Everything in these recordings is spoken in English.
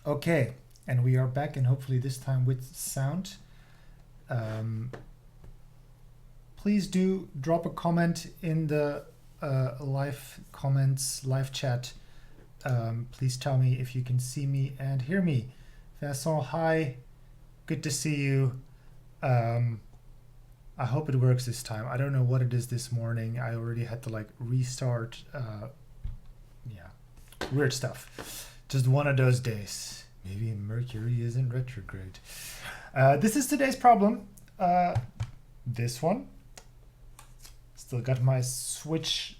Okay, and we are back, and hopefully this time with sound. Please do drop a comment in the live comments, live chat. Please tell me if you can see me and hear me. Vincent, hi. Good to see you. I hope it works this time. I don't know what it is this morning. I already had to restart. Yeah, weird stuff. Just one of those days. Maybe Mercury is in retrograde. This is today's problem. This one. Still got my switch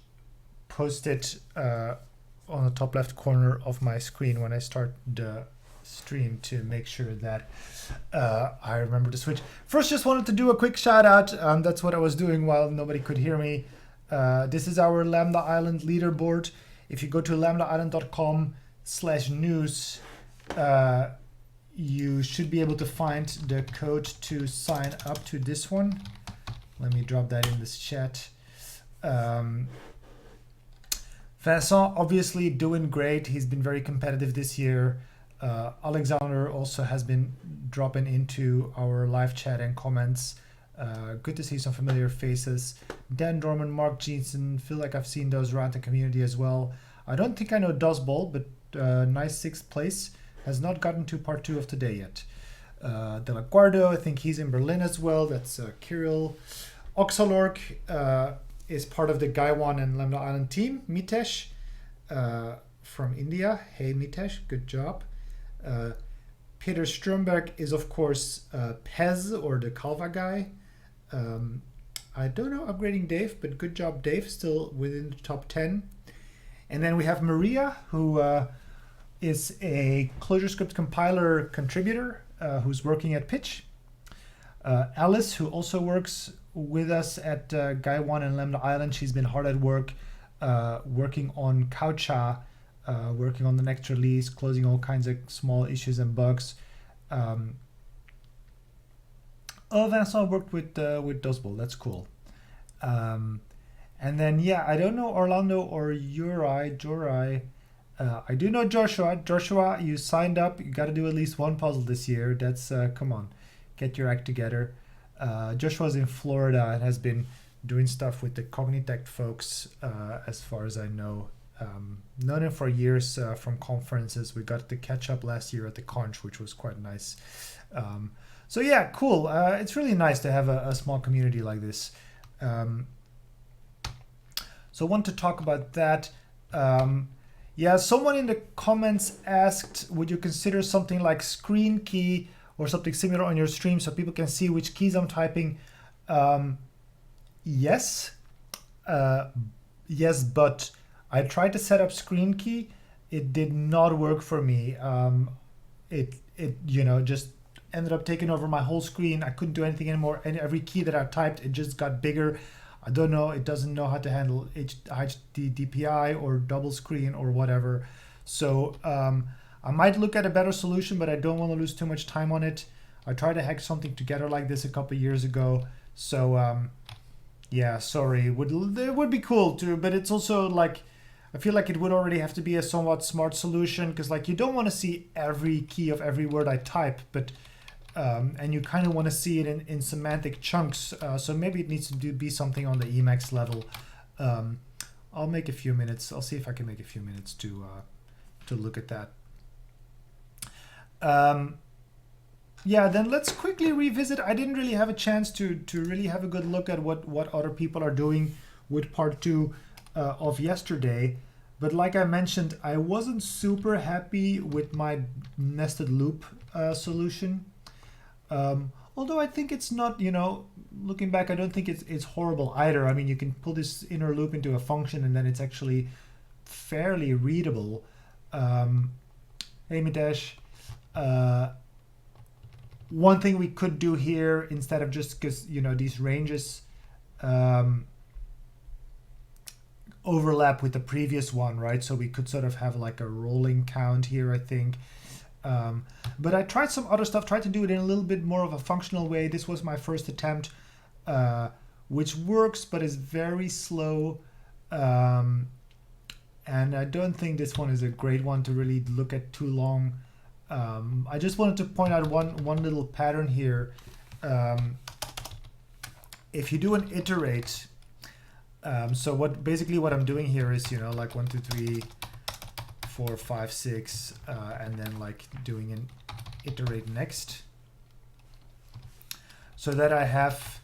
posted on the top left corner of my screen when I start the stream to make sure that I remember to switch. First, just wanted to do a quick shout out. That's what I was doing while nobody could hear me. This is our Lambda Island leaderboard. If you go to lambdaisland.com/news, you should be able to find the code to sign up to this one. Let me drop that in this chat. Vincent obviously doing great. He's been very competitive this year. Alexander also has been dropping into our live chat and comments. Good to see some familiar faces. Dan Dorman, Mark Jeanson, feel like I've seen those around the community as well. I don't think I know Dosball, but nice 6th place. Has not gotten to part 2 of today yet. De La Guardo, I think he's in Berlin as well. That's Kirill. Oxalork is part of the Gaiwan and Lambda Island team. Mitesh from India. Hey Mitesh, good job. Peter Stromberg is of course Pez or the Calva guy. I don't know upgrading Dave, but good job Dave, still within the top 10. And then we have Maria, who is a Clojure script compiler contributor who's working at Pitch. Alice, who also works with us at Gaiwan and Lambda Island. She's been hard at work, working on Coucha, working on the next release, closing all kinds of small issues and bugs. Vincent worked with Dosball. That's cool. And then, yeah, I don't know Orlando or Jorai. I do know Joshua. Joshua, you signed up. You got to do at least one puzzle this year. That's, come on, get your act together. Joshua's in Florida and has been doing stuff with the Cognitect folks, as far as I know. Known him for years from conferences. We got to catch up last year at the Conch, which was quite nice. So yeah, cool. It's really nice to have a small community like this. So I want to talk about that. Yeah, someone in the comments asked, would you consider something like screen key or something similar on your stream so people can see which keys I'm typing? Yes. Yes, but I tried to set up screen key. It did not work for me. It just ended up taking over my whole screen. I couldn't do anything anymore. And every key that I typed, it just got bigger. I don't know. It doesn't know how to handle HD DPI or double screen or whatever. So I might look at a better solution, but I don't want to lose too much time on it. I tried to hack something together like this a couple of years ago. So yeah, sorry. It would be cool too, but it's also like, I feel like it would already have to be a somewhat smart solution because like you don't want to see every key of every word I type, but and you kind of want to see it in semantic chunks. So maybe it needs to be something on the Emacs level. I'll make a few minutes. I'll see if I can make a few minutes to look at that. Yeah, then let's quickly revisit. I didn't really have a chance to really have a good look at what other people are doing with part 2 of yesterday. But like I mentioned, I wasn't super happy with my nested loop solution. Although I think it's not, looking back, I don't think it's horrible either. I mean, you can pull this inner loop into a function and then it's actually fairly readable. Hey, Mitesh. One thing we could do here, instead of just because, these ranges overlap with the previous one, right? So we could sort of have like a rolling count here, I think. But I tried some other stuff, tried to do it in a little bit more of a functional way. This was my first attempt, which works, but is very slow. And I don't think this one is a great one to really look at too long. I just wanted to point out one little pattern here. If you do an iterate, so what I'm doing here is, like 1, 2, 3, 4, 5, 6, and then like doing an iterate next, so that I have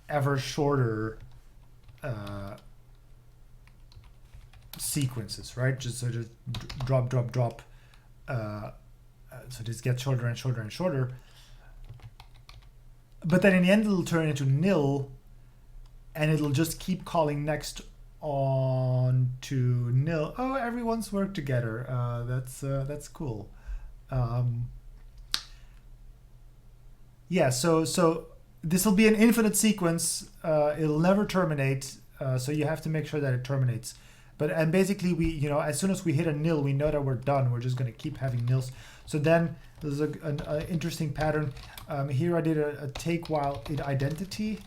ever shorter sequences, right? Just drop, drop, drop. So this gets shorter and shorter and shorter. But then in the end, it'll turn into nil, and it'll just keep calling next on to nil. Oh, everyone's worked together. That's cool. Yeah. So this will be an infinite sequence. It'll never terminate. So you have to make sure that it terminates. And basically we, as soon as we hit a nil, we know that we're done. We're just going to keep having nils. So then there's an interesting pattern. Here I did a take while in identity.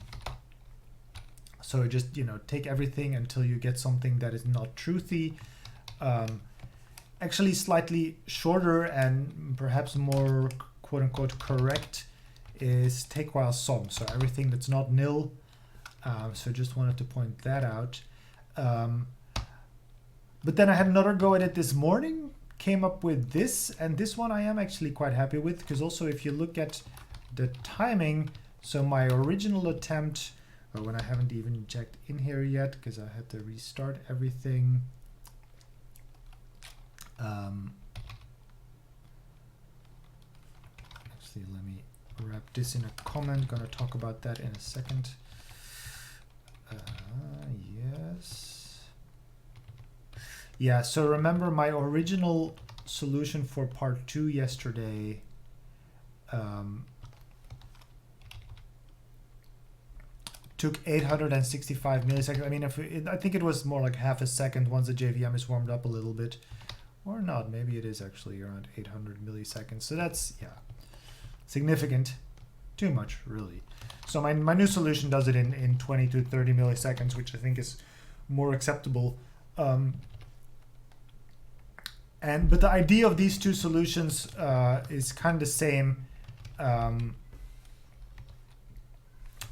So just, take everything until you get something that is not truthy. Actually slightly shorter and perhaps more quote unquote correct is take while sum. So everything that's not nil. So just wanted to point that out. But then I had another go at it this morning, came up with this, and this one I am actually quite happy with, because also if you look at the timing, so my original attempt, when I haven't even checked in here yet, because I had to restart everything. Actually, let me wrap this in a comment, gonna talk about that in a second. Yes. Yeah, so remember my original solution for part 2 yesterday took 865 milliseconds. I mean, I think it was more like half a second once the JVM is warmed up a little bit. Or not, maybe it is actually around 800 milliseconds. So that's, yeah, significant. Too much, really. So my new solution does it in 20 to 30 milliseconds, which I think is more acceptable. But the idea of these two solutions is kind of the same.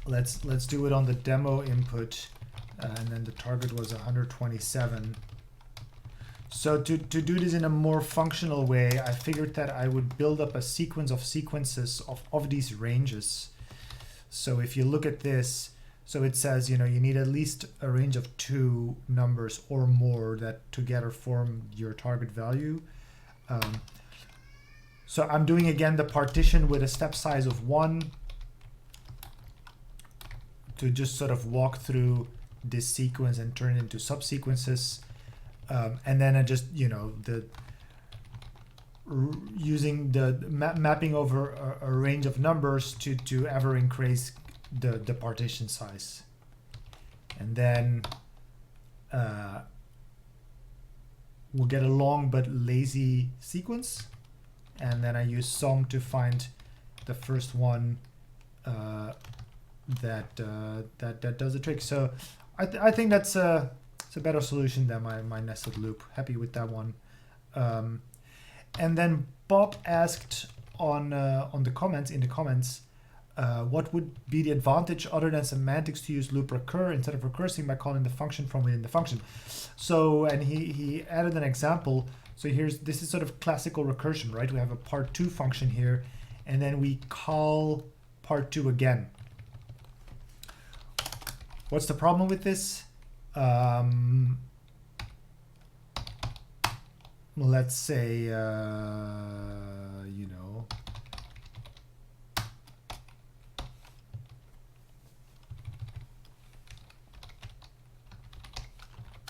Let's do it on the demo input, and then the target was 127. So to do this in a more functional way, I figured that I would build up a sequence of sequences of these ranges. So if you look at this, so it says, you need at least a range of 2 numbers or more that together form your target value. So I'm doing again the partition with a step size of 1 to just sort of walk through this sequence and turn it into subsequences. And then I just, using the mapping over a range of numbers to ever increase the partition size. And then we'll get a long but lazy sequence. And then I use sum to find the first one that does the trick. So I think that's it's a better solution than my nested loop. Happy with that one. And then Bob asked on the comments, what would be the advantage other than semantics to use loop recur instead of recursing by calling the function from within the function? So, and he added an example. So this is sort of classical recursion, right? We have a part 2 function here, and then we call part 2 again. What's the problem with this? Let's say,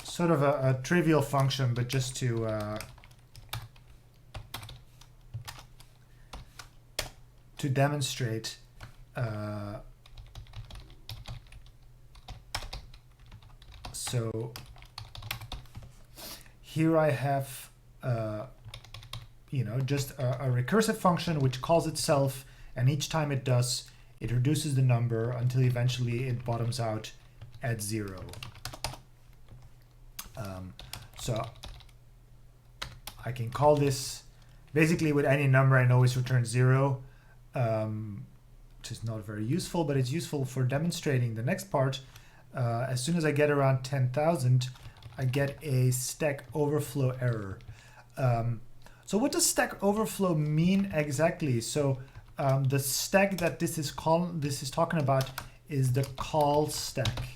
sort of a trivial function, but just to demonstrate. So here I have, just a recursive function which calls itself, and each time it does, it reduces the number until eventually it bottoms out at 0. So I can call this, Basically, with any number, I can always return 0, which is not very useful, but it's useful for demonstrating the next part. As soon as I get around 10,000, I get a Stack Overflow error. So what does Stack Overflow mean exactly? So the stack that this is talking about is the call stack.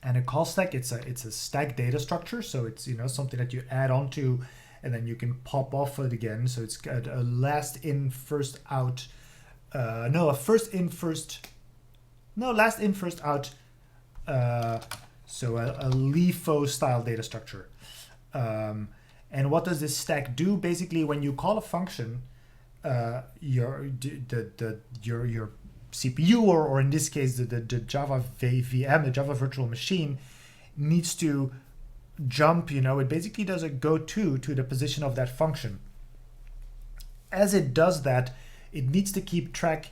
And a call stack, it's a stack data structure, so it's something that you add onto, and then you can pop off it again. So it's got a last in first out, last in first out. So a LIFO style data structure. And what does this stack do? Basically, when you call a function, your CPU, or in this case the Java VM, the Java virtual machine, needs to jump, it basically does a go to the position of that function. As it does that, it needs to keep track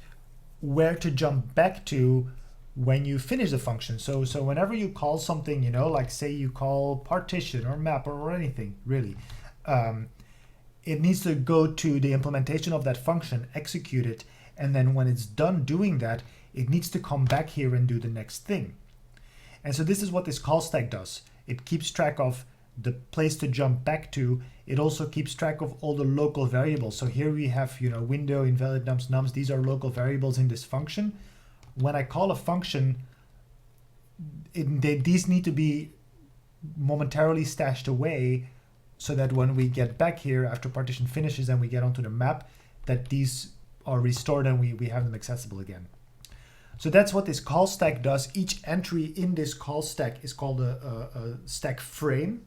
where to jump back to when you finish the function. So whenever you call something, like say you call partition or map or anything really, it needs to go to the implementation of that function, execute it, and then when it's done doing that, it needs to come back here and do the next thing. And so this is what this call stack does. It keeps track of the place to jump back to. It also keeps track of all the local variables. So here we have, window, invalid nums. These are local variables in this function. When I call a function, these need to be momentarily stashed away so that when we get back here after partition finishes and we get onto the map, that these are restored and we have them accessible again. So that's what this call stack does. Each entry in this call stack is called a stack frame.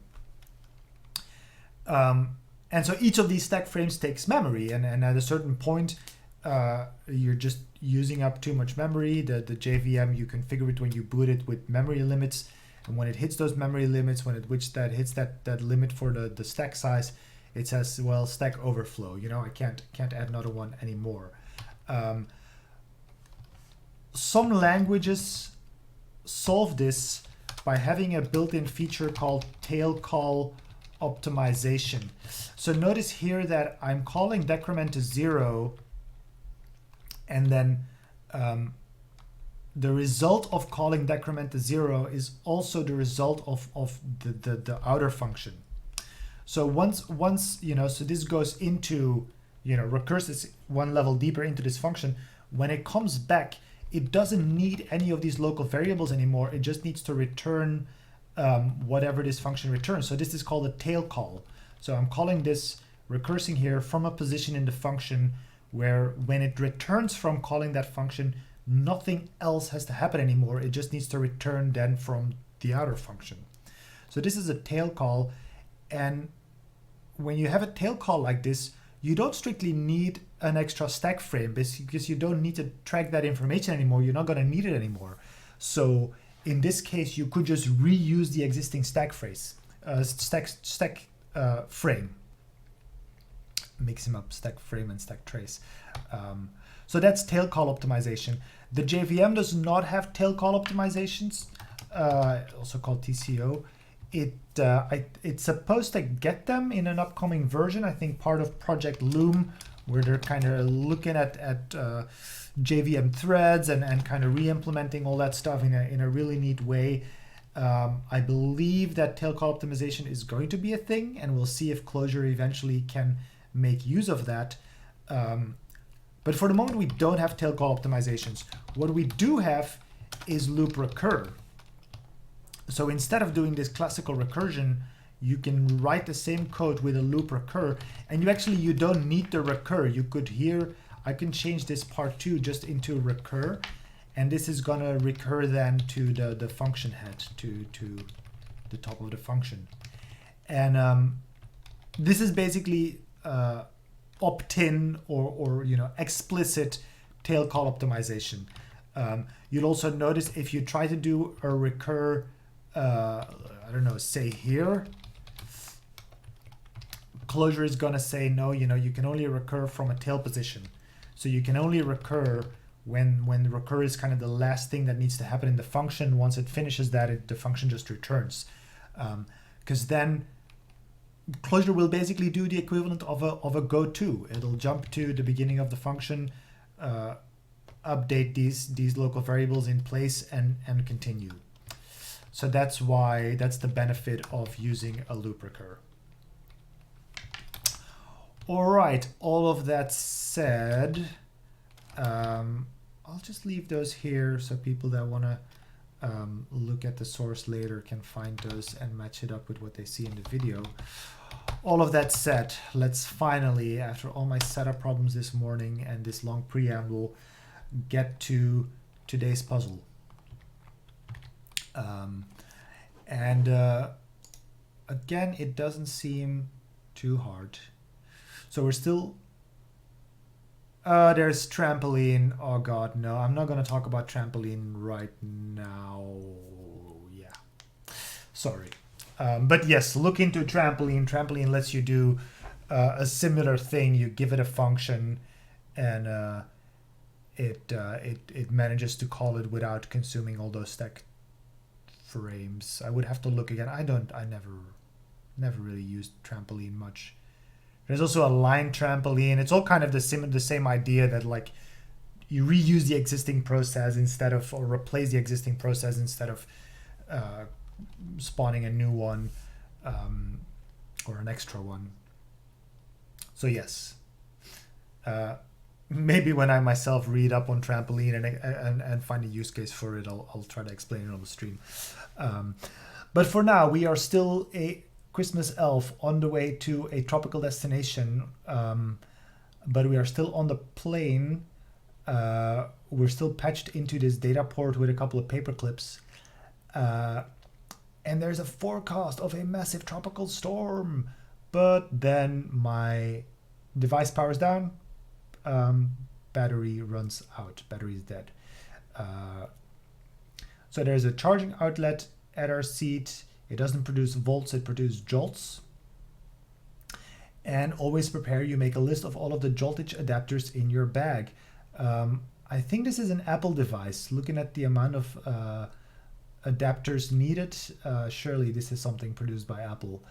And so each of these stack frames takes memory, and at a certain point, you're just using up too much memory. The JVM, you configure it when you boot it with memory limits, and when it hits those memory limits, when it hits that limit for the stack size, it says, well, stack overflow. I can't add another one anymore. Some languages solve this by having a built-in feature called tail call optimization. So notice here that I'm calling decrement to 0, and then the result of calling decrement to 0 is also the result of the outer function. So once so this goes into, recurses one level deeper into this function. When it comes back, it doesn't need any of these local variables anymore. It just needs to return whatever this function returns. So this is called a tail call. So I'm calling this recursing here from a position in the function where when it returns from calling that function, nothing else has to happen anymore. It just needs to return then from the outer function. So this is a tail call. And when you have a tail call like this, you don't strictly need an extra stack frame because you don't need to track that information anymore. You're not going to need it anymore. So in this case, you could just reuse the existing stack frame. Mixing up stack frame and stack trace. So that's tail call optimization. The JVM does not have tail call optimizations, also called TCO. It's supposed to get them in an upcoming version. I think part of Project Loom, where they're kind of looking at JVM threads and kind of re-implementing all that stuff in a really neat way. I believe that tail call optimization is going to be a thing, and we'll see if Clojure eventually can make use of that. But for the moment, we don't have tail call optimizations. What we do have is loop recur. So instead of doing this classical recursion, you can write the same code with a loop recur, and you don't need the recur. You could here, I can change this part 2 just into recur, and this is gonna recur then to the function head, to the top of the function. And this is basically opt-in or explicit tail call optimization. You'll also notice if you try to do a recur, I don't know, say here, Clojure is going to say, no, you can only recur from a tail position. So you can only recur when the recur is kind of the last thing that needs to happen in the function. Once it finishes that, the function just returns. Because then Clojure will basically do the equivalent of a go-to. It'll jump to the beginning of the function, update these local variables in place, and continue. So that's the benefit of using a loop recur. All right, all of that said, I'll just leave those here so people that want to look at the source later can find those and match it up with what they see in the video. All of that said, let's finally, after all my setup problems this morning and this long preamble, get to today's puzzle. Again, it doesn't seem too hard. So we're still, there's trampoline. Oh God, no, I'm not gonna talk about trampoline right now. Yeah, sorry. But yes, look into trampoline. Trampoline lets you do a similar thing. You give it a function and it manages to call it without consuming all those stack frames. I would have to look again. I never really used trampoline much. There's also a line trampoline. It's all kind of the same idea that like you reuse the existing process instead of, or replace the existing process instead of spawning a new one or an extra one. So yes, maybe when I myself read up on trampoline and find a use case for it, I'll try to explain it on the stream. But for now, we are still a Christmas elf on the way to a tropical destination, but we are still on the plane. We're still patched into this data port with a couple of paper clips. And there's a forecast of a massive tropical storm, but then my device powers down, battery runs out, battery is dead. So there's a charging outlet at our seat. It doesn't produce volts, it produces jolts. And always prepare, you make a list of all of the joltage adapters in your bag. I think this is an Apple device. Looking at the amount of adapters needed, surely this is something produced by Apple.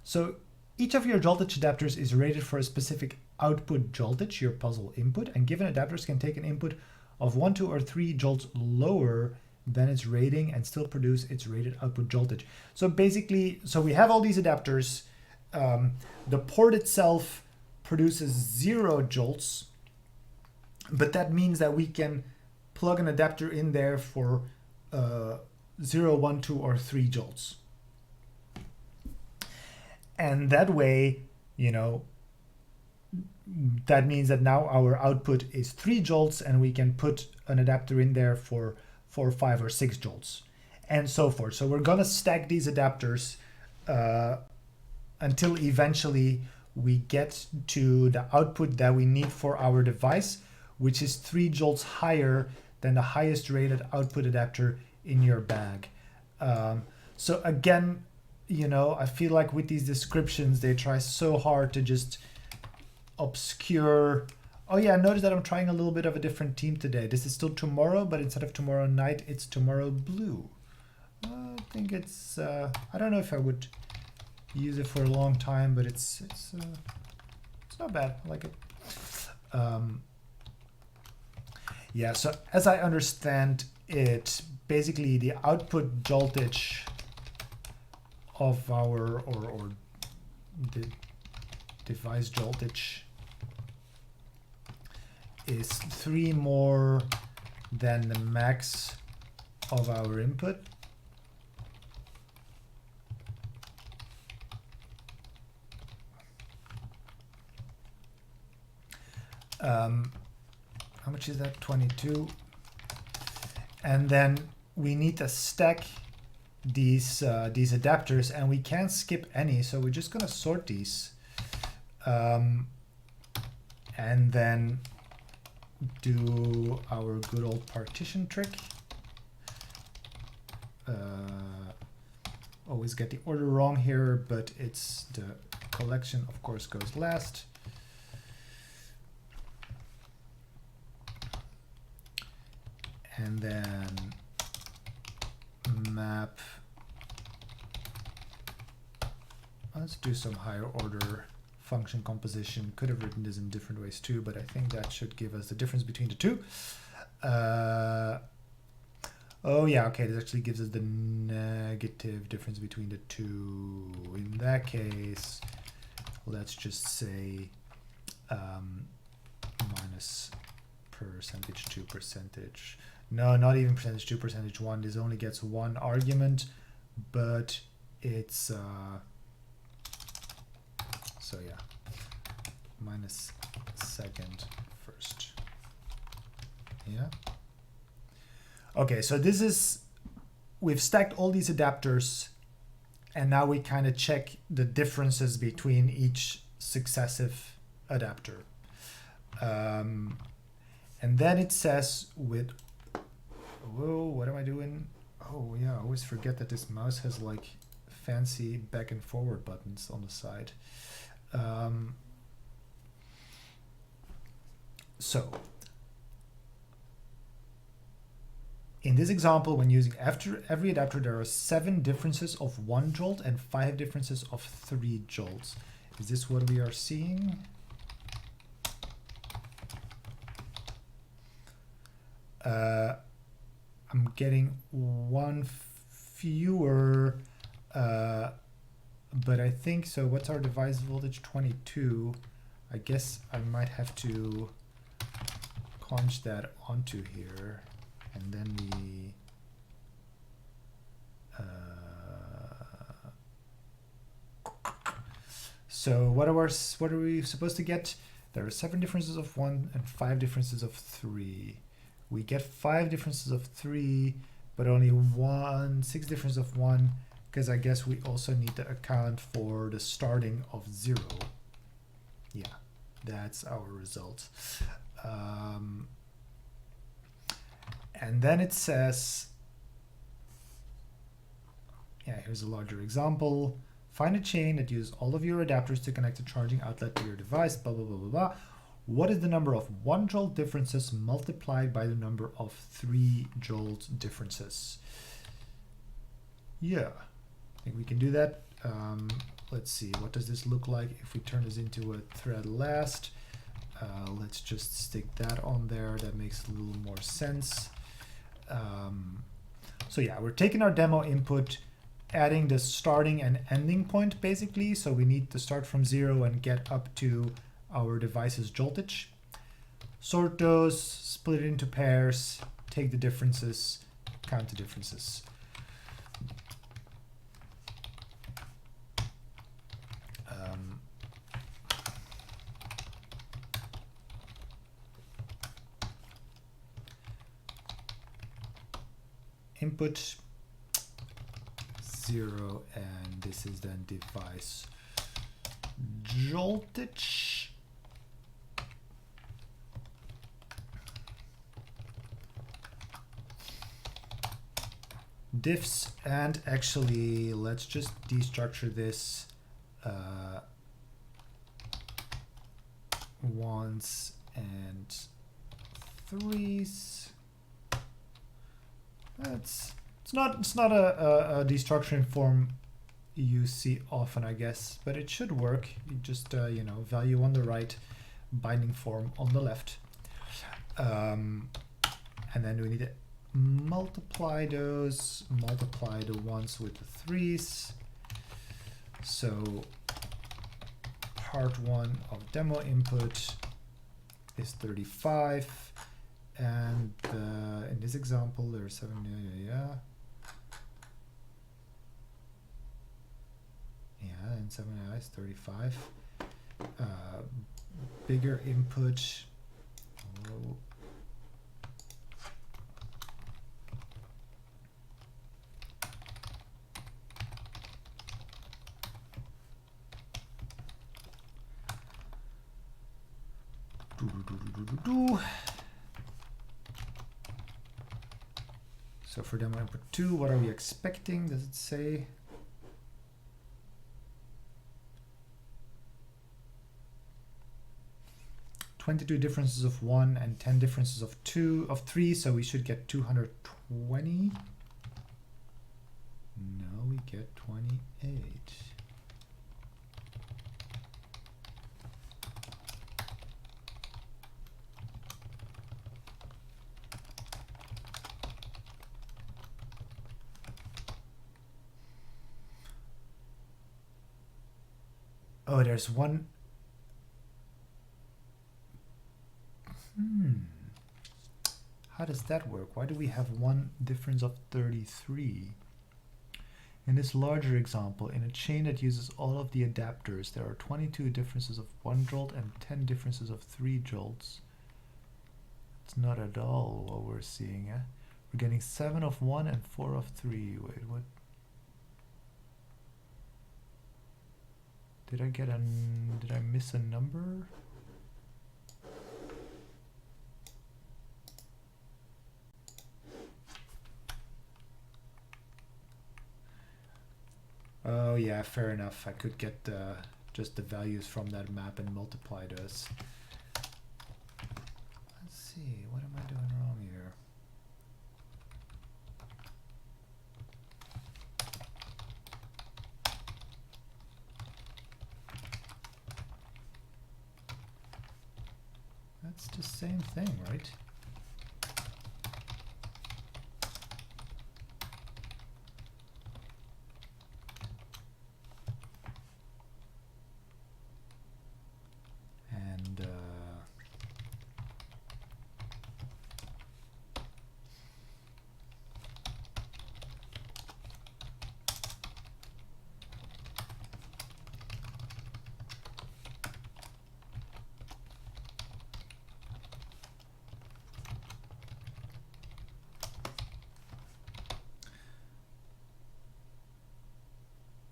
So each of your joltage adapters is rated for a specific output joltage, your puzzle input, and given adapters can take an input of 1, 2, or 3 jolts lower than its rating and still produce its rated output joltage. So basically, so we have all these adapters. The port itself produces 0 jolts, but that means that we can plug an adapter in there for 0, 1, 2, or 3 jolts. And that way, you know, that means that now our output is 3 jolts and we can put an adapter in there for 4, 5, or 6 jolts and so forth. So we're gonna stack these adapters until eventually we get to the output that we need for our device, which is 3 jolts higher than the highest rated output adapter in your bag. So again, you know, I feel like with these descriptions, they try so hard to just obscure. Oh yeah, notice that I'm trying a little bit of a different theme today. This is still tomorrow, but instead of tomorrow night, it's tomorrow blue. I think it's, I don't know if I would use it for a long time, but it's not bad. I like it. Yeah, so as I understand it, basically the output joltage of our, or the device joltage is 3 more than the max of our input. How much is that? 22. And then we need to stack these adapters, and we can't skip any, so we're just gonna sort these, and then do our good old partition trick. Always get the order wrong here, but it's the collection, of course, goes last. And then map Let's do some higher order function composition. Could have written this in different ways too, but I think that should give us the difference between the two. Oh yeah, okay, this actually gives us the negative difference between the two. In that case, let's just say minus percentage to percentage. No, not even percentage to percentage one. This only gets one argument, but it's so yeah, minus second first. Yeah. Okay, so this is, we've stacked all these adapters, and now we kind of check the differences between each successive adapter. And then it says with, whoa, what am I doing? Oh yeah, I always forget that this mouse has like fancy back and forward buttons on the side. So in this example, when using every adapter, there are 7 differences of 1 jolt and 5 differences of 3 jolts. Is this what we are seeing? I'm getting 1 fewer, but I think so. What's our device voltage? 22. I guess I might have to conj that onto here. And then we so what are we supposed to get? There are 7 differences of 1 and 5 differences of 3. We get 5 differences of 3, but only 6 differences of 1, because I guess we also need to account for the starting of 0. Yeah, that's our result. And then it says, yeah, here's a larger example. Find a chain that uses all of your adapters to connect a charging outlet to your device, blah, blah, blah, blah, blah. What is the number of 1 jolt differences multiplied by the number of 3 jolt differences? Yeah, I think we can do that. Let's see, what does this look like if we turn this into a thread last? Let's just stick that on there. That makes a little more sense. So yeah, we're taking our demo input, adding the starting and ending point basically. So we need to start from 0 and get up to our device's joltage. Sort those, split it into pairs, take the differences, count the differences. Input 0, and this is then device joltage. Diffs, and actually let's just destructure this ones and threes. It's not a destruction form you see often, I guess, but it should work. You just you know, value on the right, binding form on the left, and then we need to multiply those, multiply the ones with the threes. So part 1 of demo input is 35. And in this example, there are 7, and 7 is 35. Bigger input. Oh. So for demo input 2, what are we expecting? Does it say? $22 differences of 1 and 10 differences of 3, so we should get 220. No, we get 28. Oh, there's one. How does that work? Why do we have one difference of 33? In this larger example, in a chain that uses all of the adapters, there are 22 differences of 1 jolt and 10 differences of 3 jolts. It's not at all what we're seeing. Eh? We're getting 7 of 1 and 4 of 3. Wait, what? Did I miss a number? Oh yeah, fair enough. I could get just the values from that map and multiply those. Let's see, what am I doing wrong here? That's the same thing, right?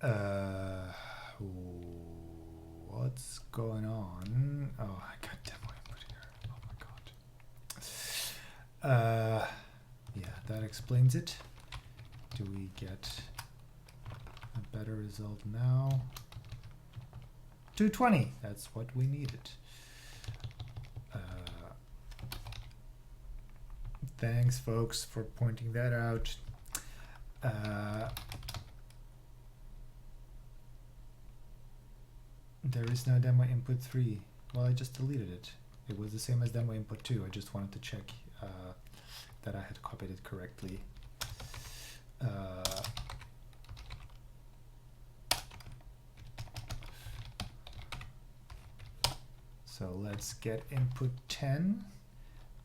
And what's going on? Oh, I got demo input here. Oh my god. Yeah, that explains it. Do we get a better result now? 220. That's what we needed. Thanks, folks, for pointing that out. There is no demo input 3. Well, I just deleted it. It was the same as demo input 2. I just wanted to check that I had copied it correctly. So let's get input 10.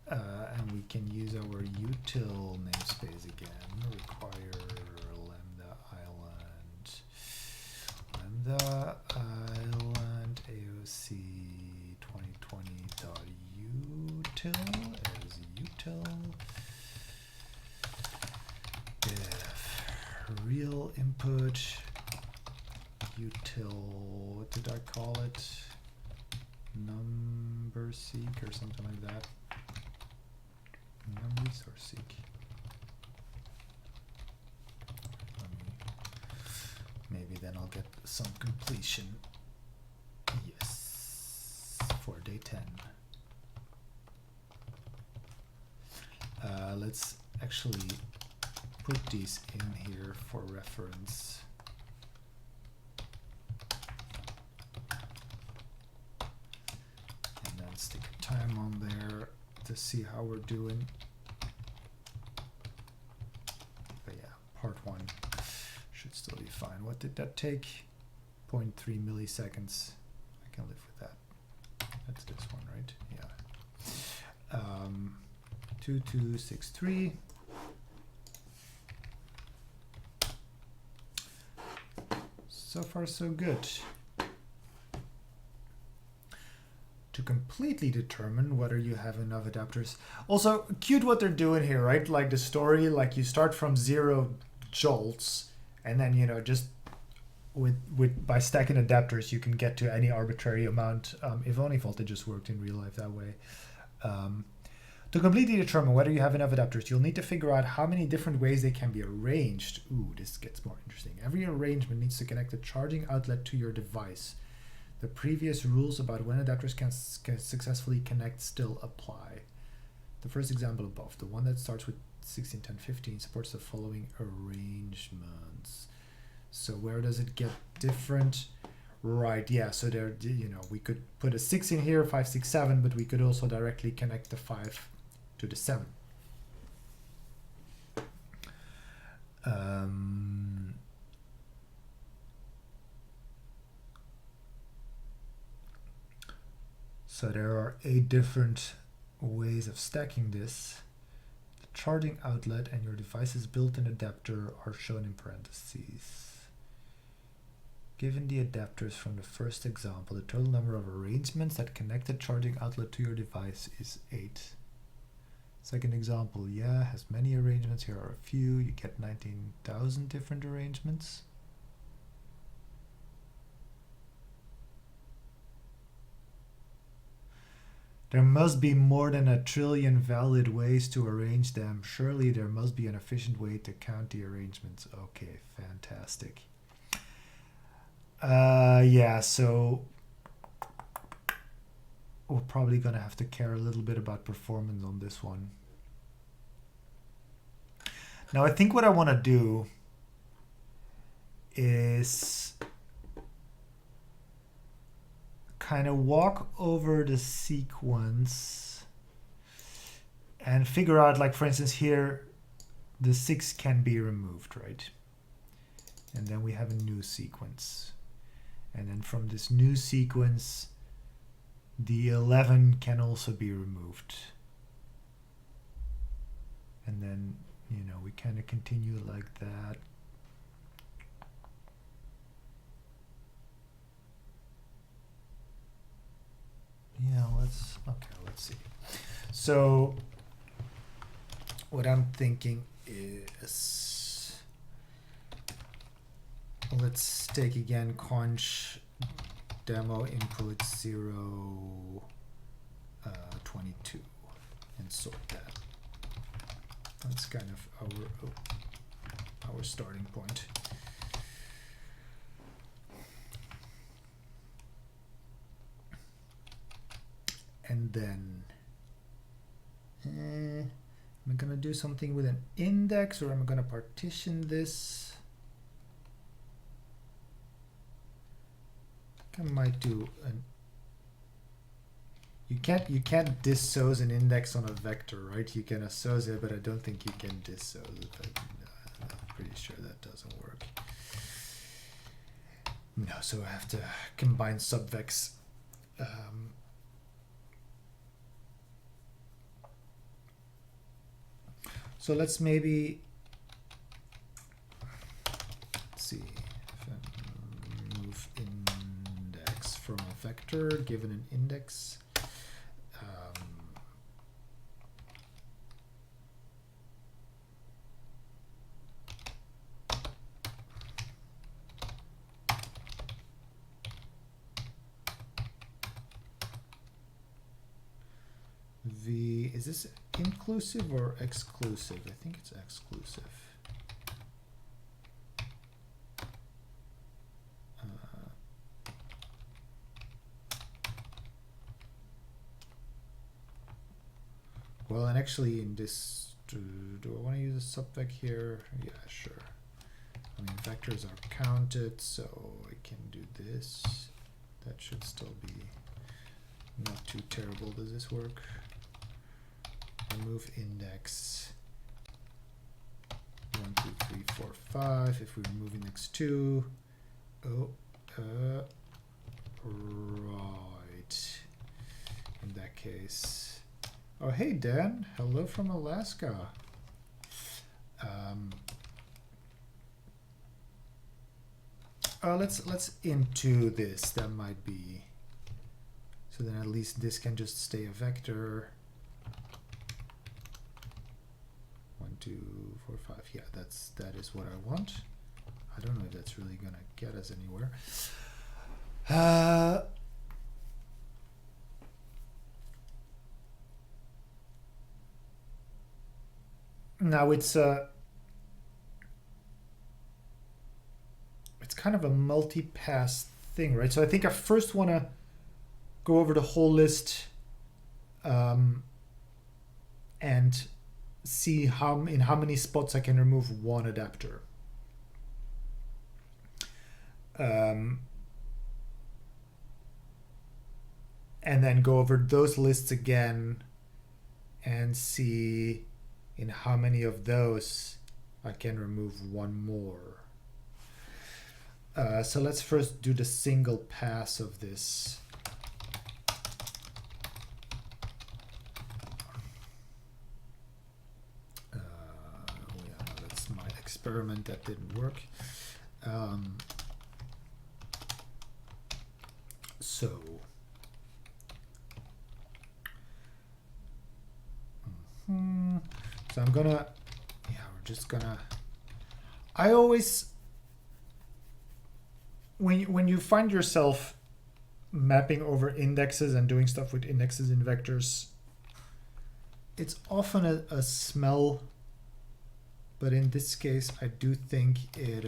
And we can use our util namespace again. Require lambda island AOC 2020.util as util. If real input util, what did I call it? Number seek or something like that. Resource seek. Maybe then I'll get some completion. Yes, for day 10. Let's actually put these in here for reference. And then stick a time on there to see how we're doing. But yeah, part 1 should still be fine. What did that take? 0.3 milliseconds. I can live with that. That's this one, right? Yeah. 2263. So far, so good. To completely determine whether you have enough adapters. Also, cute what they're doing here, right? Like the story, like you start from 0 jolts, and then, you know, just by stacking adapters, you can get to any arbitrary amount, if only voltages worked in real life that way. To completely determine whether you have enough adapters, you'll need to figure out how many different ways they can be arranged. Ooh, this gets more interesting. Every arrangement needs to connect a charging outlet to your device. The previous rules about when adapters can successfully connect still apply. The first example above, the one that starts with 16, 10, 15, supports the following arrangements. So where does it get different? Right, yeah, so there, you know, we could put a 6 in here, 5, 6, 7, but we could also directly connect the 5 to the 7. So there are 8 different ways of stacking this. The charging outlet and your device's built-in adapter are shown in parentheses. Given the adapters from the first example, the total number of arrangements that connect the charging outlet to your device is 8. Second example, yeah, has many arrangements. Here are a few. You get 19,000 different arrangements. There must be more than 1 trillion valid ways to arrange them. Surely there must be an efficient way to count the arrangements. Okay, fantastic. Yeah, so we're probably gonna have to care a little bit about performance on this one. Now I think what I want to do is kind of walk over the sequence and figure out, like for instance here, the 6 can be removed, right? And then we have a new sequence. And then from this new sequence, the 11 can also be removed. And then, you know, we kind of continue like that. Yeah, let's see. So what I'm thinking is, let's take again conch demo input 0 22 and sort that. That's kind of our starting point. And then am I gonna do something with an index, or am I gonna partition this? I might do an. You can't disassociate an index on a vector, right? You can associate, but I don't think you can disassociate. I'm pretty sure that doesn't work. No, so I have to combine subvecs. So let's maybe see if I move index from a vector given an index. Is this inclusive or exclusive? I think it's exclusive. Well, and actually in this, do I want to use a subvec here? Yeah, sure. I mean, vectors are counted, so I can do this. That should still be not too terrible. Does this work? Remove index 1, 2, 3, 4, 5. If we remove index 2, right. In that case, oh hey Dan, hello from Alaska. Let's into this. That might be. So then at least this can just stay a vector. 1, 2, 4, 5. Yeah, that is what I want. I don't know if that's really gonna get us anywhere. Now it's kind of a multi-pass thing, right? So I think I first want to go over the whole list and see in how many spots I can remove one adapter. And then go over those lists again and see in how many of those I can remove one more. So let's first do the single pass of this. experiment that didn't work. So I'm gonna, yeah, we're just gonna, I always, when you find yourself mapping over indexes and doing stuff with indexes in vectors, it's often a smell, but in this case, I do think it,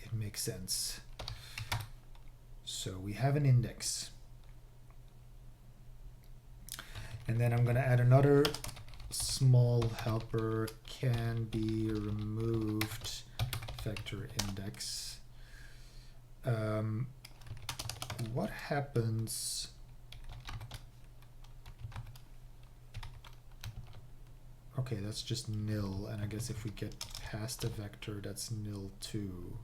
it makes sense. So we have an index. And then I'm going to add another small helper, can be removed vector index. What happens? Okay, that's just nil, and I guess if we get past the vector, that's nil too.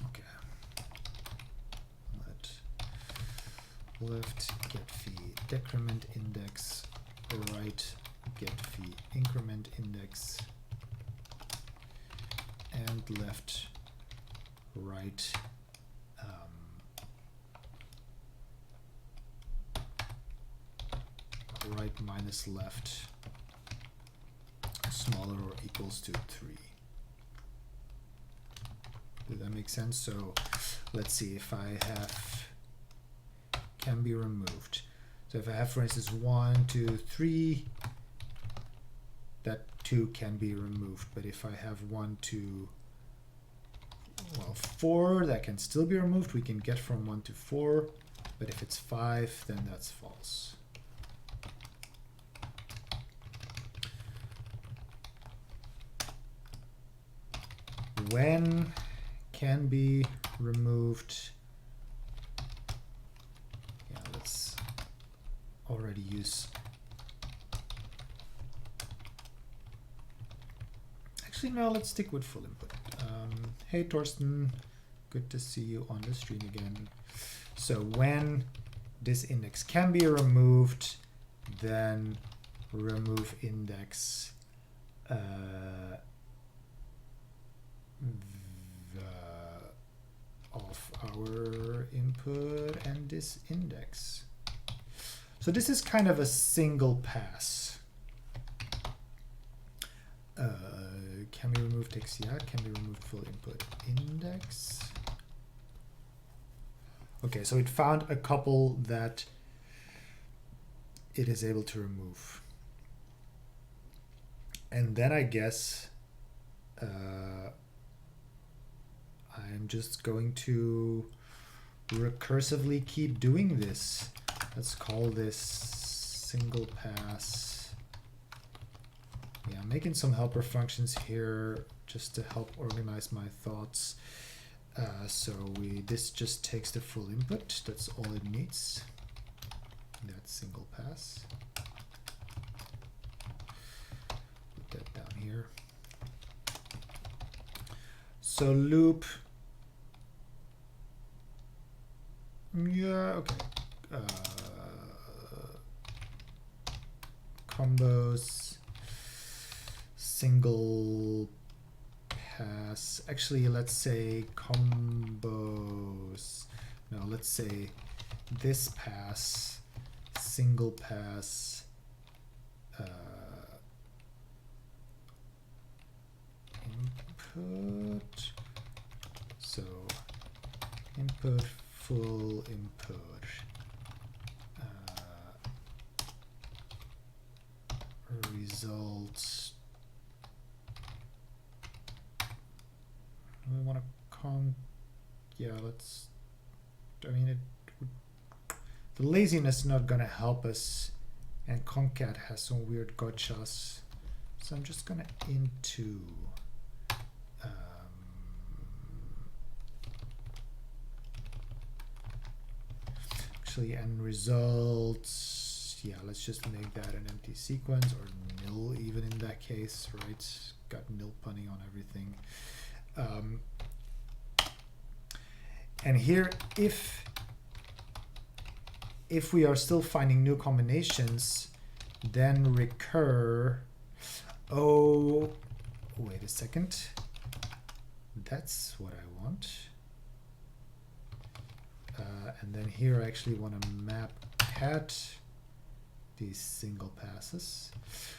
Okay. Left get fee decrement index, right get fee increment index, and left right right minus left smaller or equals to 3. Did that make sense? So let's see if I have can be removed. So if I have, for instance, 1, 2, 3, that 2 can be removed. But if I have 1, 2, well, 4, that can still be removed. We can get from 1 to 4. But if it's 5, then that's false. When can be removed. Yeah, let's already use. Actually, no, let's stick with full input. Hey, Torsten, good to see you on the stream again. So when this index can be removed, then remove index of our input and this index. So this is kind of a single pass. Can we remove text? Yeah, can we remove full input index? Okay, so it found a couple that it is able to remove. And then I guess I'm just going to recursively keep doing this. Let's call this single pass. Yeah, I'm making some helper functions here just to help organize my thoughts. So this just takes the full input. That's all it needs. That's single pass. Put that down here. So loop. Yeah, okay. Combos, single pass. Actually, let's say combos. No, let's say this pass, single pass, input. So input, full input. Results. We want to yeah, let's, I mean, the laziness is not going to help us, and concat has some weird gotchas. So I'm just going to into actually, and results. yeah, let's just make that an empty sequence, or nil even in that case, right? Got nil punning on everything. And here, if we are still finding new combinations, then recur. Oh, wait a second. That's what I want. And then here I actually want to map cat these single passes.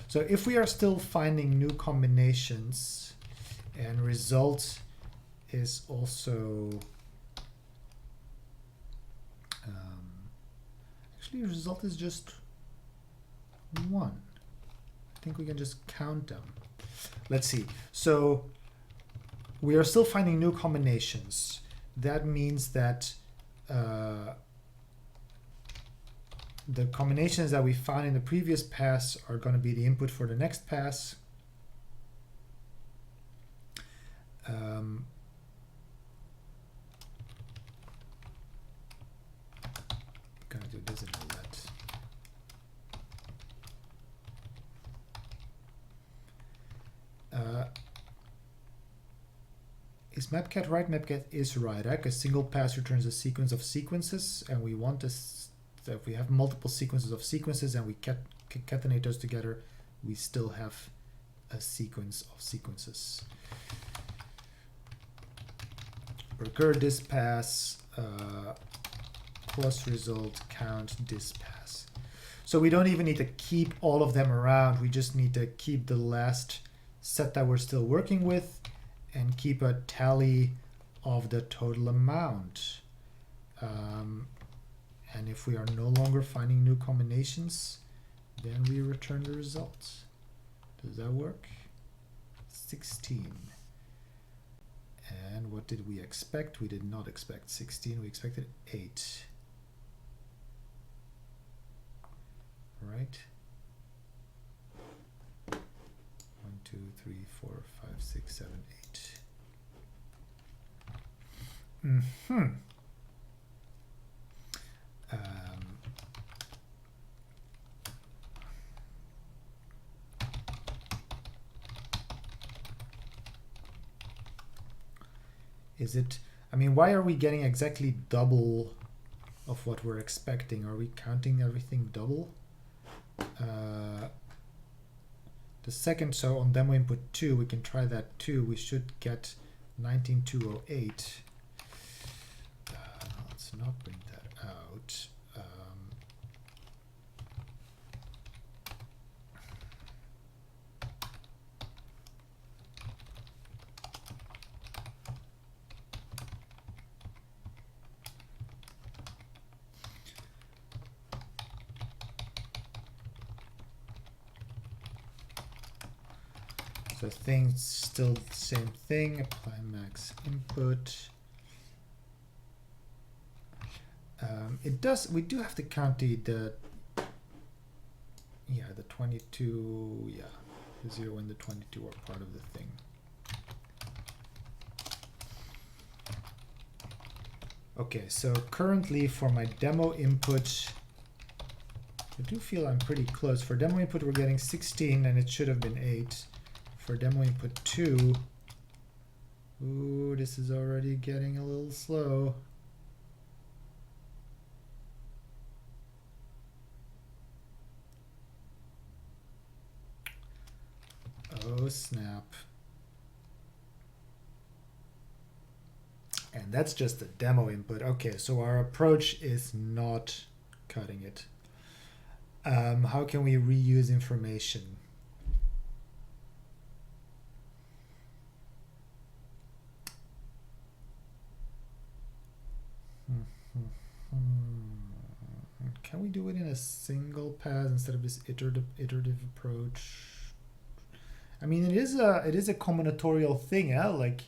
So if we are still finding new combinations, and result is also actually result is just 1. I think we can just count them. Let's see. So we are still finding new combinations. That means that the combinations that we found in the previous pass are going to be the input for the next pass. I'm going to do this in a let. Is mapcat right? Mapcat is right. A single pass returns a sequence of sequences, and we want this. So if we have multiple sequences of sequences and we concatenate those together, we still have a sequence of sequences. Recur this pass plus result count this pass. So we don't even need to keep all of them around. We just need to keep the last set that we're still working with and keep a tally of the total amount. And if we are no longer finding new combinations, then we return the results. Does that work? 16. And what did we expect? We did not expect 16, we expected 8. Right? 1, 2, 3, 4, 5, 6, 7, 8. Is it, I mean, why are we getting exactly double of what we're expecting? Are we counting everything double? The second, so on demo input 2, we can try that too. We should get 19208. Let's not bring that out. So things still the same thing, apply max input. It does, we do have to count the 22, yeah, the 0 and the 22 are part of the thing. Okay, so currently for my demo input, I do feel I'm pretty close. For demo input, we're getting 16 and it should have been 8. For demo input 2, ooh, this is already getting a little slow. Oh snap. And that's just the demo input. Okay, so our approach is not cutting it. How can we reuse information? Can we do it in a single pass instead of this iterative approach? I mean, it is a combinatorial thing, yeah? Like,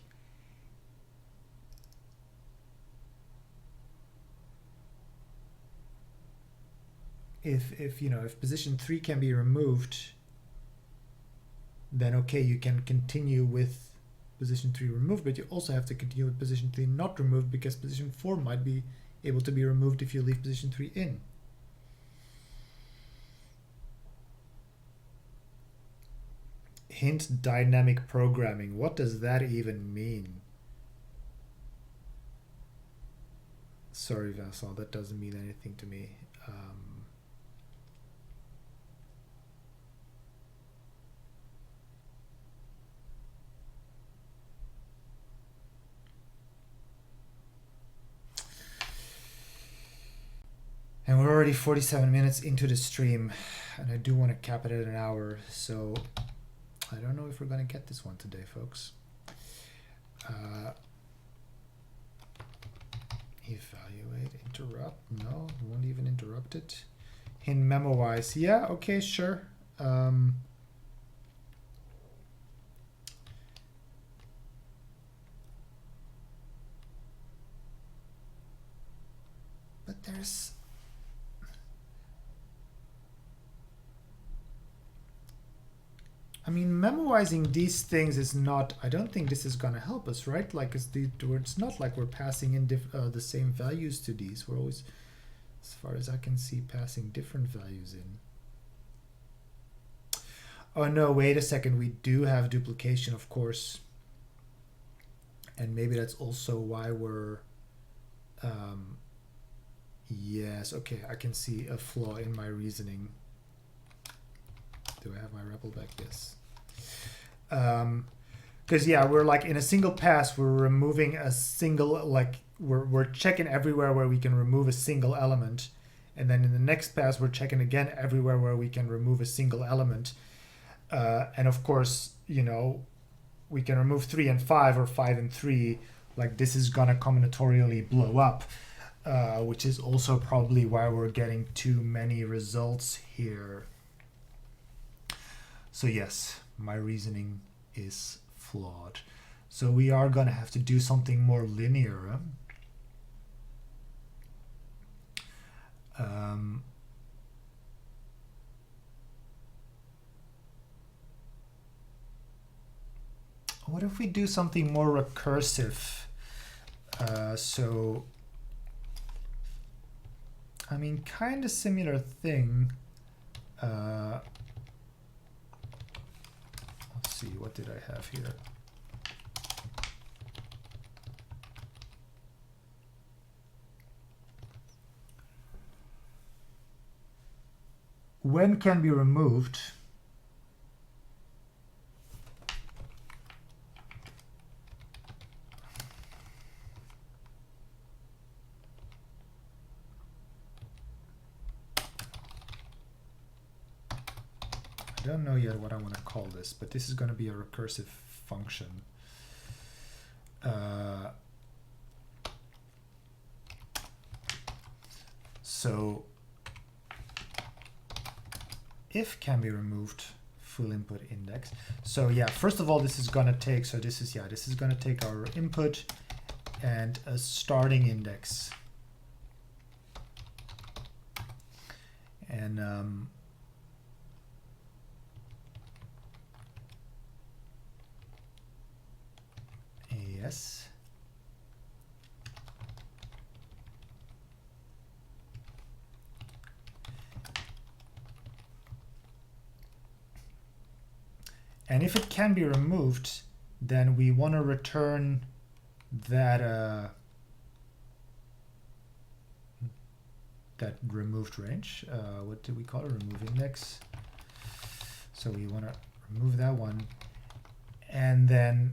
if you know, if position 3 can be removed, then okay, you can continue with position 3 removed, but you also have to continue with position 3 not removed, because position 4 might be able to be removed if you leave position 3 in. hint dynamic programming. What does that even mean? Sorry, Vincent, that doesn't mean anything to me. And we're already 47 minutes into the stream, and I do want to cap it at an hour, so I don't know if we're going to get this one today, folks. Evaluate, interrupt, no, won't even interrupt it. In memo-wise, yeah, okay, sure. But there's... I mean, memoizing these things is not, I don't think this is going to help us, right? Like, it's not like we're passing in the same values to these. We're always, as far as I can see, passing different values in. Oh, no, wait a second. We do have duplication, of course. And maybe that's also why we're... yes, okay, I can see a flaw in my reasoning. Do I have my REPL back? Yes. Because yeah, we're like in a single pass, we're removing a single, like we're checking everywhere where we can remove a single element. And then in the next pass, we're checking again everywhere where we can remove a single element. And of course, you know, we can remove 3 and 5 or 5 and 3. Like this is gonna combinatorially blow up, which is also probably why we're getting too many results here. So yes, my reasoning is flawed. So we are going to have to do something more linear. What if we do something more recursive? So, I mean, kind of similar thing. See, what did I have here? When can be removed? I don't know yet what I want to call this, but this is going to be a recursive function. So if can be removed, full input index. So yeah, first of all, this is going to take, so this is going to take our input and a starting index. And yes. And if it can be removed, then we want to return that that removed range. What do we call it? Remove index. So we want to remove that one, and then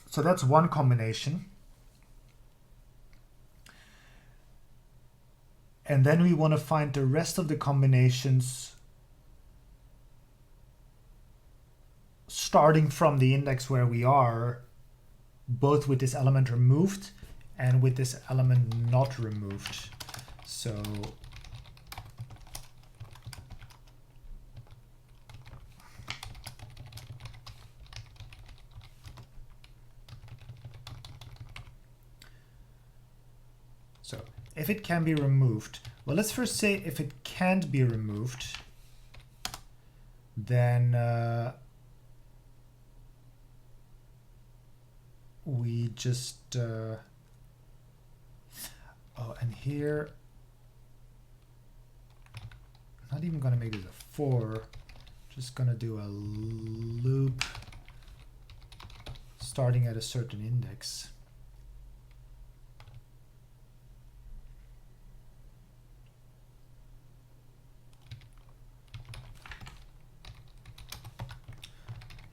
so that's one combination. And then we want to find the rest of the combinations starting from the index where we are, both with this element removed and with this element not removed. So if it can be removed, well, let's first say if it can't be removed, then we just Oh, and here, I'm not even going to make this a for, just going to do a loop starting at a certain index.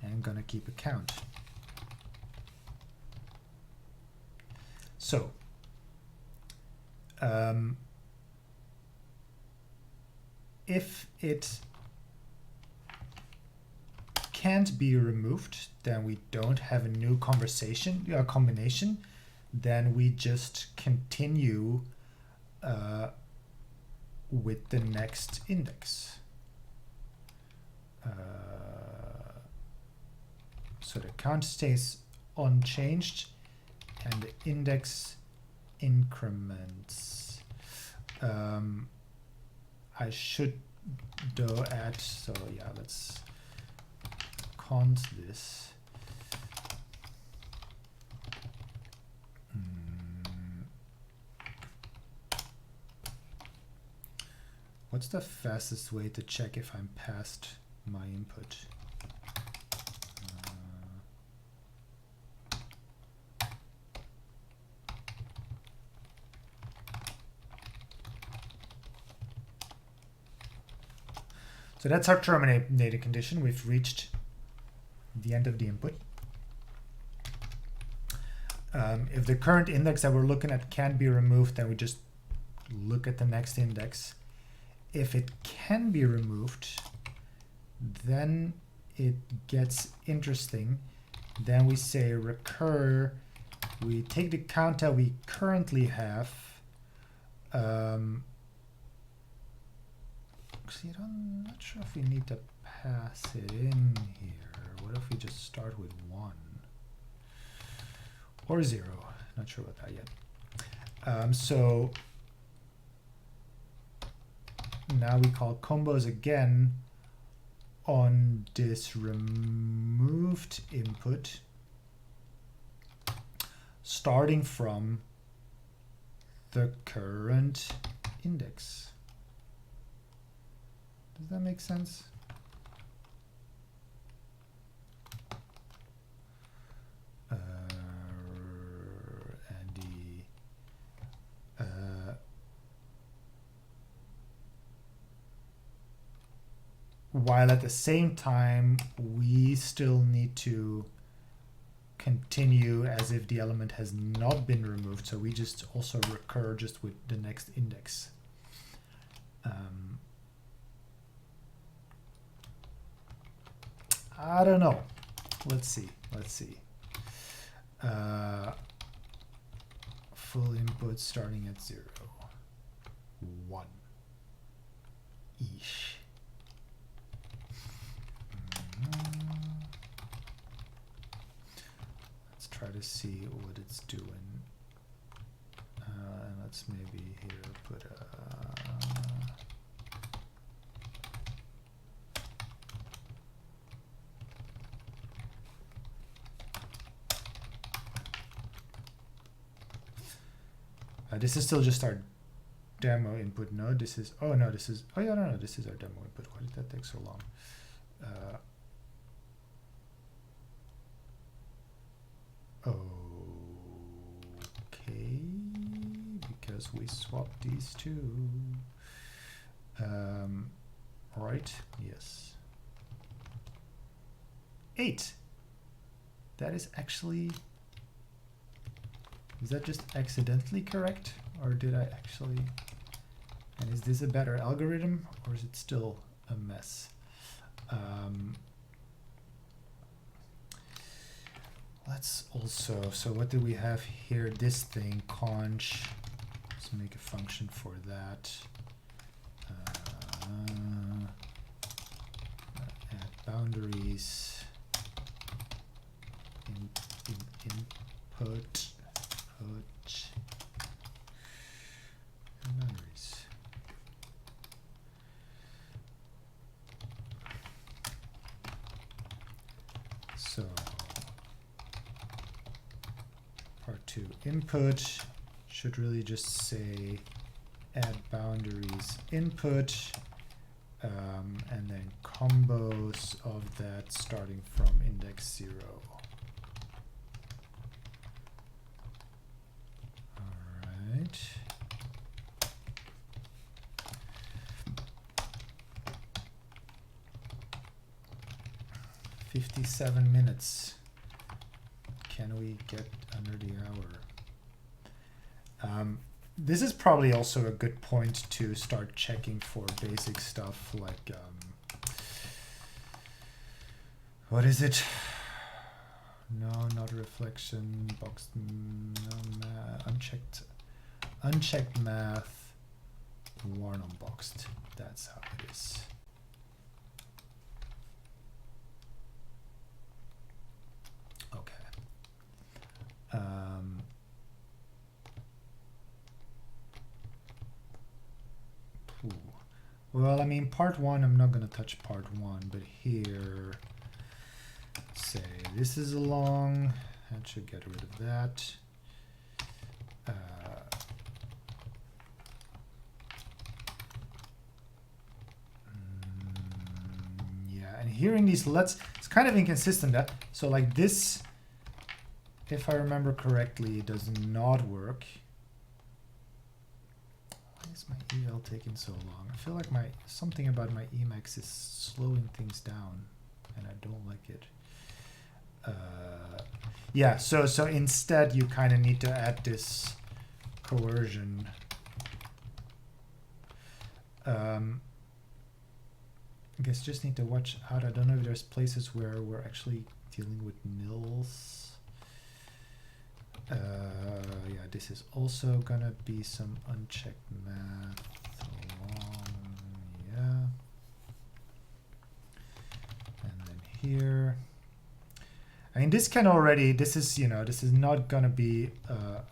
And I'm going to keep a count. So, if it can't be removed, then we don't have a new combination. Then we just continue with the next index. So the count stays unchanged and the index increments. I should though add, so yeah, let's cons this. What's the fastest way to check if I'm past my input? So that's our terminated condition. We've reached the end of the input. If the current index that we're looking at can't be removed, then we just look at the next index. If it can be removed, then it gets interesting. Then we say recur. We take the count that we currently have. See, I'm not sure if we need to pass it in here. What if we just start with 1 or 0? Not sure about that yet. So now we call combos again on this removed input, starting from the current index. Does that make sense? While at the same time, we still need to continue as if the element has not been removed. So we just also recur just with the next index. I don't know. Let's see. Full input starting at 0. 1. Eesh. Let's try to see what it's doing. And let's maybe here put a this is still just our demo input. No, this is, oh no, this is, oh yeah, no, this is our demo input. Why did that take so long? Okay, because we swapped these two. Right, yes. 8. That is actually, is that just accidentally correct? Or did I actually, and is this a better algorithm or is it still a mess? Let's also, so what do we have here? This thing, conch. Let's make a function for that. Add boundaries. Input. Boundaries. So part 2 input should really just say add boundaries input, and then combos of that starting from index 0. All right. "57 minutes. Can we get under the hour?" This is probably also a good point to start checking for basic stuff like, what is it? No, not reflection, boxed, no, unchecked math, warn unboxed. That's how it is. Okay. Well, I mean, part 1, I'm not going to touch part 1, but here, say this is long, that should get rid of that. Yeah, and hearing these lets, it's kind of inconsistent. So like this, if I remember correctly, does not work. Why is my eval taking so long? I feel like something about my Emacs is slowing things down, and I don't like it. Yeah, so instead you kind of need to add this coercion. I guess just need to watch out. I don't know if there's places where we're actually dealing with nils. Yeah, this is also gonna be some unchecked math along, yeah. And then here, I mean, this can already, this is, you know, this is not gonna be a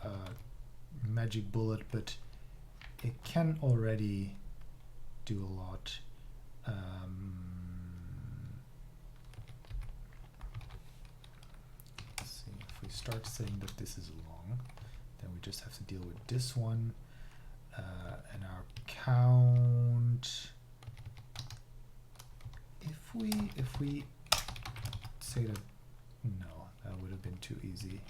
magic bullet, but it can already do a lot. Let's see, if we start saying that this is long, then we just have to deal with this one, and our count. If we say that, no, that would have been too easy.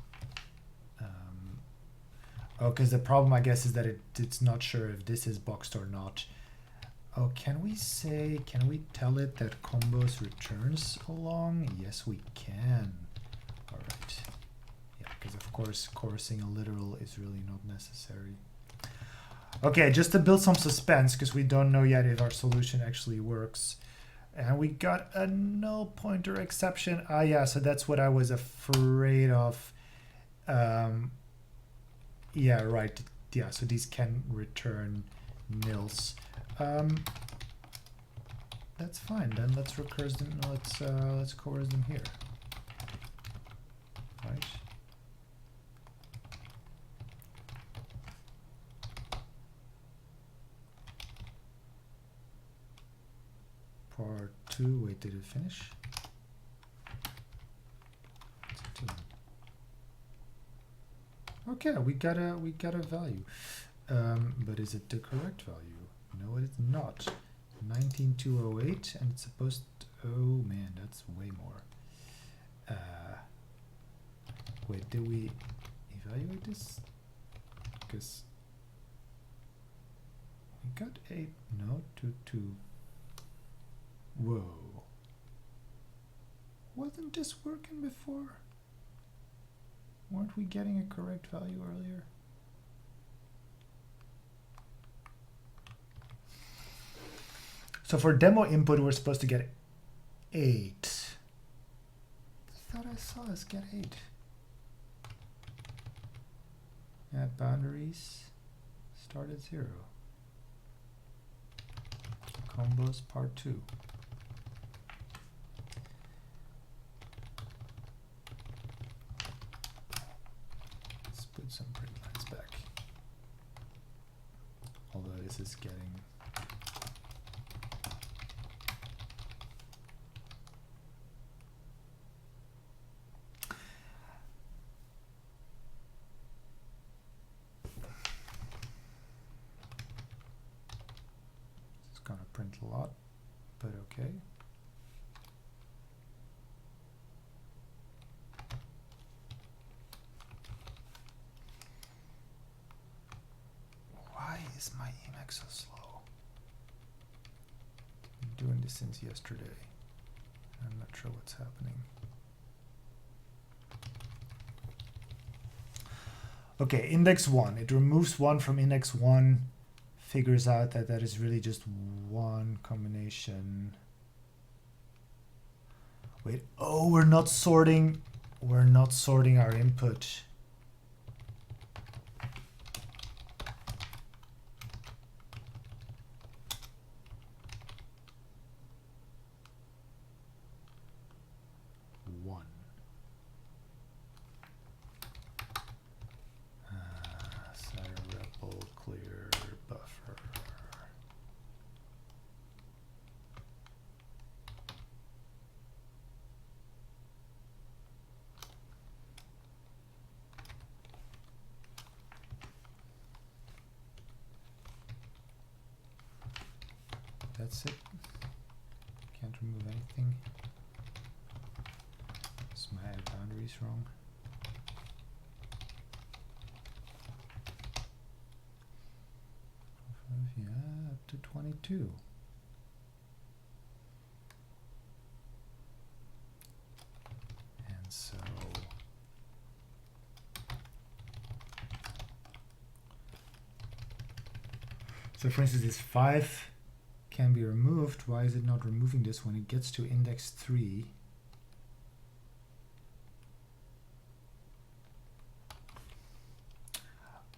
Oh, because the problem, I guess, is that it's not sure if this is boxed or not. Oh, can we tell it that combos returns along? Yes, we can. All right. Yeah, because of course, coercing a literal is really not necessary. Okay, just to build some suspense, because we don't know yet if our solution actually works. And we got a null pointer exception. Ah, yeah, so that's what I was afraid of. Yeah, right. Yeah, so these can return nils. That's fine. Then let's recurse them. Let's coerce them here. Right. Part 2. Wait, did it finish? Okay, we got a value, but is it the correct value? No, it is not. 19208, and it's supposed to, oh man, that's way more. Wait, did we evaluate this? Because we got 8, no, 2. Whoa. Wasn't this working before? Weren't we getting a correct value earlier? So for demo input, we're supposed to get 8. I thought I saw us get 8. Add boundaries. Start at 0. Combos part 2. Let's put some print lines back. Although this is getting print a lot, but okay. Why is my Emacs so slow? Been doing this since yesterday. I'm not sure what's happening. Okay, index 1. It removes 1 from index 1, figures out that that is really just one combination. Wait, oh, we're not sorting our input. That's it. Can't remove anything. Is my add boundaries wrong? Yeah, up to 22. And so for instance, this 5 can be removed. Why is it not removing this when it gets to index 3?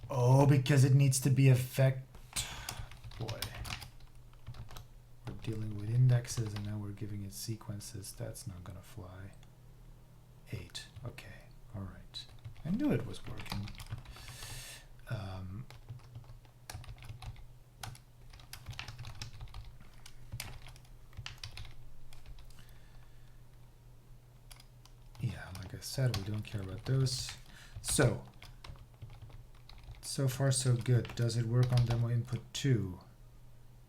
Oh, because it needs to be effect. Boy. We're dealing with indexes and now we're giving it sequences. That's not gonna fly. 8. Okay. All right. I knew it was working. Said we don't care about those. So far so good. Does it work on demo input 2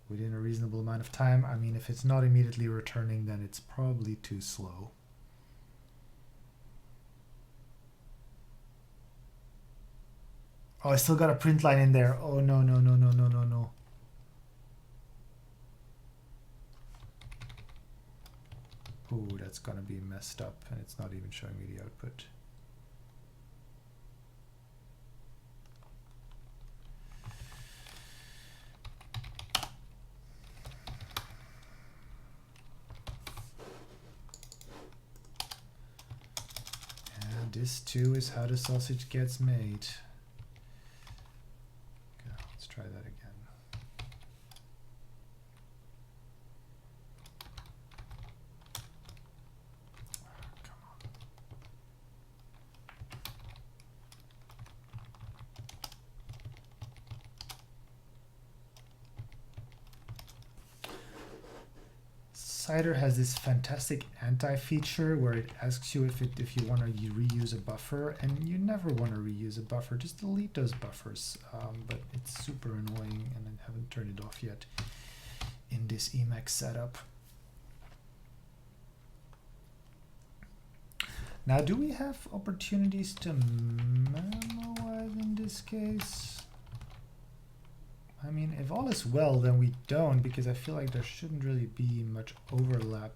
within a reasonable amount of time? I mean, if it's not immediately returning, then it's probably too slow. Oh, I still got a print line in there. Oh no. Ooh, that's gonna be messed up, and it's not even showing me the output. And this too is how the sausage gets made. Okay, let's try that again. Cider has this fantastic anti-feature where it asks you if you want to reuse a buffer, and you never want to reuse a buffer. Just delete those buffers. But it's super annoying, and I haven't turned it off yet in this Emacs setup. Now, do we have opportunities to memoize in this case? I mean, if all is well, then we don't, because I feel like there shouldn't really be much overlap.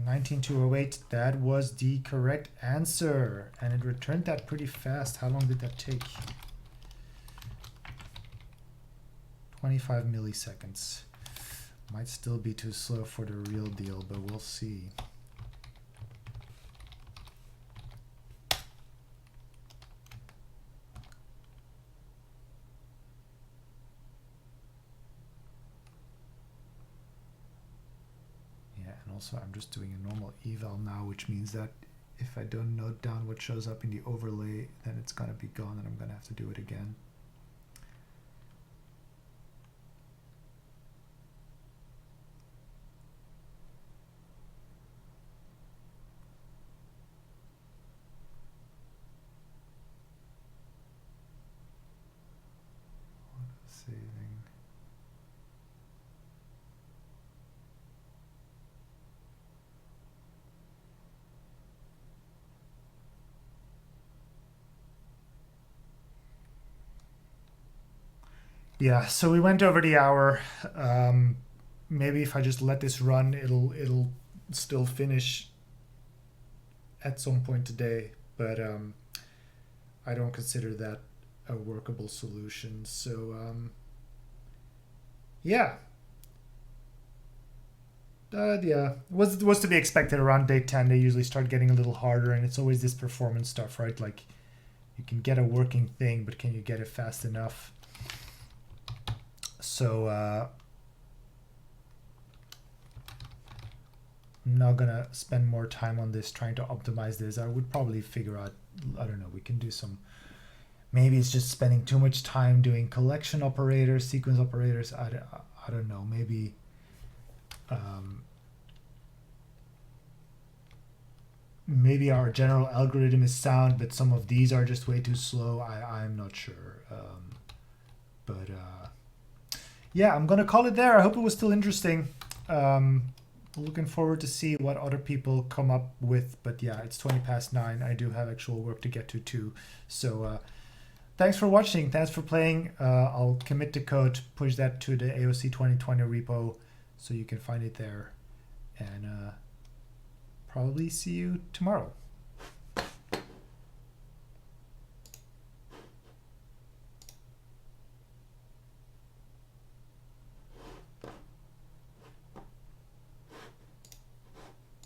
$19,208, that was the correct answer. And it returned that pretty fast. How long did that take? 25 milliseconds. Might still be too slow for the real deal, but we'll see. Also, I'm just doing a normal eval now, which means that if I don't note down what shows up in the overlay, then it's going to be gone and I'm going to have to do it again. Yeah, so we went over the hour. Maybe if I just let this run, it'll still finish at some point today, but I don't consider that a workable solution. So yeah, yeah, was to be expected. Around day 10, they usually start getting a little harder, and it's always this performance stuff, right? Like you can get a working thing, but can you get it fast enough? So I'm not gonna spend more time on this trying to optimize this. I would probably figure out, I don't know, we can do some, maybe it's just spending too much time doing collection operators, sequence operators. I don't know, maybe maybe our general algorithm is sound, but some of these are just way too slow. I'm not sure. But yeah, I'm gonna call it there. I hope it was still interesting. Looking forward to see what other people come up with. But yeah, it's 20 past 9. I do have actual work to get to too. So thanks for watching. Thanks for playing. I'll commit the code, push that to the AOC 2020 repo so you can find it there. And probably see you tomorrow.